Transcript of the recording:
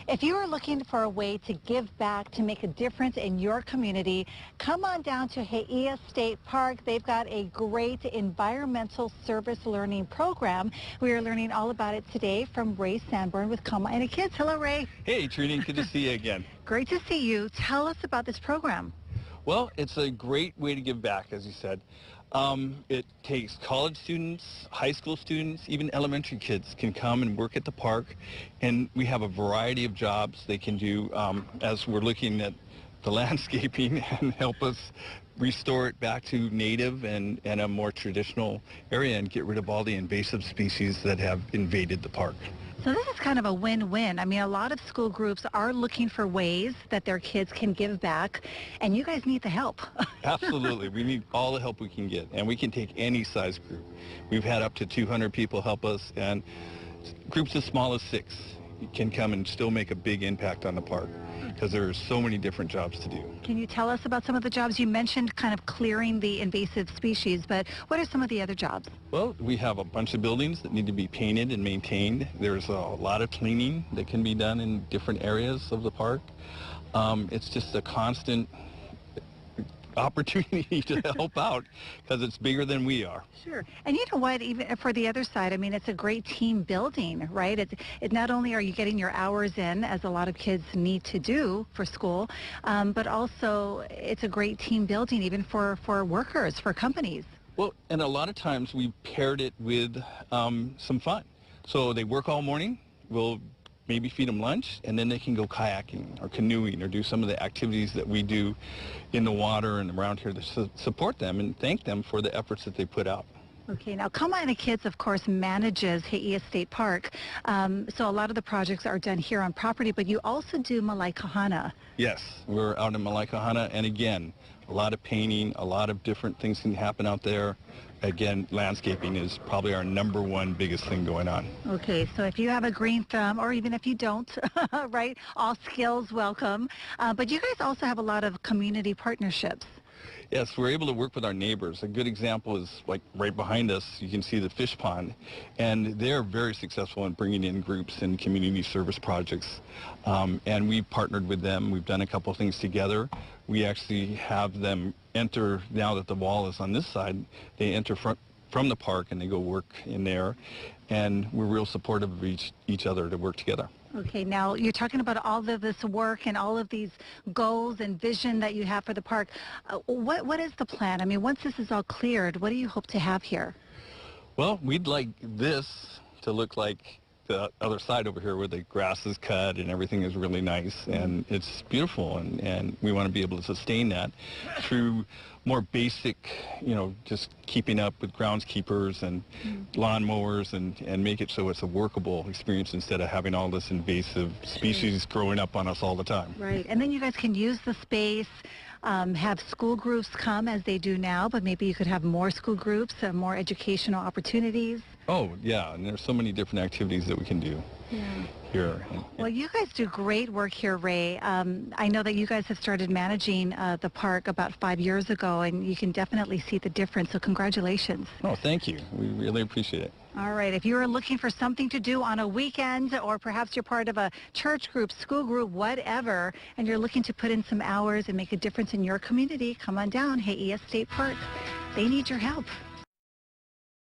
If you are looking for a way to give back, to make a difference in your community, come on down to He'ea State Park. They've got a great environmental service learning program. We are learning all about it today from Ray Sanborn with Kama'aina Kids. Hello, Ray. Hey, Trini. Good to see you again. Great to see you. Tell us about this program. Well, it's a great way to give back, as you said. It takes college students, high school students, even elementary kids can come and work at the park, and we have a variety of jobs they can do as we're looking at the landscaping and help us restore it back to native and a more traditional area and get rid of all the invasive species that have invaded the park. So this is kind of a win-win. I mean, a lot of school groups are looking for ways that their kids can give back, and you guys need the help. Absolutely. We need all the help we can get, and we can take any size group. We've had up to 200 people help us, and groups as small as 6 can come and still make a big impact on the park because there are so many different jobs to do. Can you tell us about some of the jobs? You mentioned kind of clearing the invasive species, but what are some of the other jobs? Well, we have a bunch of buildings that need to be painted and maintained. There's a lot of cleaning that can be done in different areas of the park. It's just a constant opportunity to help out because it's bigger than we are. Sure. And you know what, even for the other side, I mean, it's a great team building, right? It not only are you getting your hours in, as a lot of kids need to do for school, but also it's a great team building even for workers, for companies. Well, and a lot of times we paired it with some fun. So they work all morning, we'll maybe feed them lunch, and then they can go kayaking or canoeing or do some of the activities that we do in the water and around here to support them and thank them for the efforts that they put out. Okay, now Kama'aina Kids, of course, manages He'ea State Park, so a lot of the projects are done here on property, but you also do Malaikahana. Yes, we're out in Malaikahana, and again, a lot of painting, a lot of different things can happen out there. Again, landscaping is probably our #1 biggest thing going on. Okay, so if you have a green thumb, or even if you don't, right, all skills welcome. But you guys also have a lot of community partnerships. Yes, we're able to work with our neighbors. A good example is like right behind us, you can see the fish pond, and they're very successful in bringing in groups and community service projects. And we've partnered with them. We've done a couple of things together. We actually have them enter, now that the wall is on this side, they enter from the park and they go work in there. And we're real supportive of each other to work together. Okay, now you're talking about all of this work and all of these goals and vision that you have for the park. What is the plan? I mean, once this is all cleared, what do you hope to have here? Well, we'd like this to look like the other side over here where the grass is cut and everything is really nice and it's beautiful, and we want to be able to sustain that through more basic, just keeping up with groundskeepers and lawn mowers and make it so it's a workable experience instead of having all this invasive species growing up on us all the time. Right, and then you guys can use the space, have school groups come as they do now, but maybe you could have more school groups, more educational opportunities. Oh, yeah, and there's so many different activities that we can do here. Well, you guys do great work here, Ray. I know that you guys have started managing the park about 5 years ago, and you can definitely see the difference, so congratulations. Oh, thank you. We really appreciate it. All right, if you are looking for something to do on a weekend, or perhaps you're part of a church group, school group, whatever, and you're looking to put in some hours and make a difference in your community, come on down, He'ea State Park. They need your help.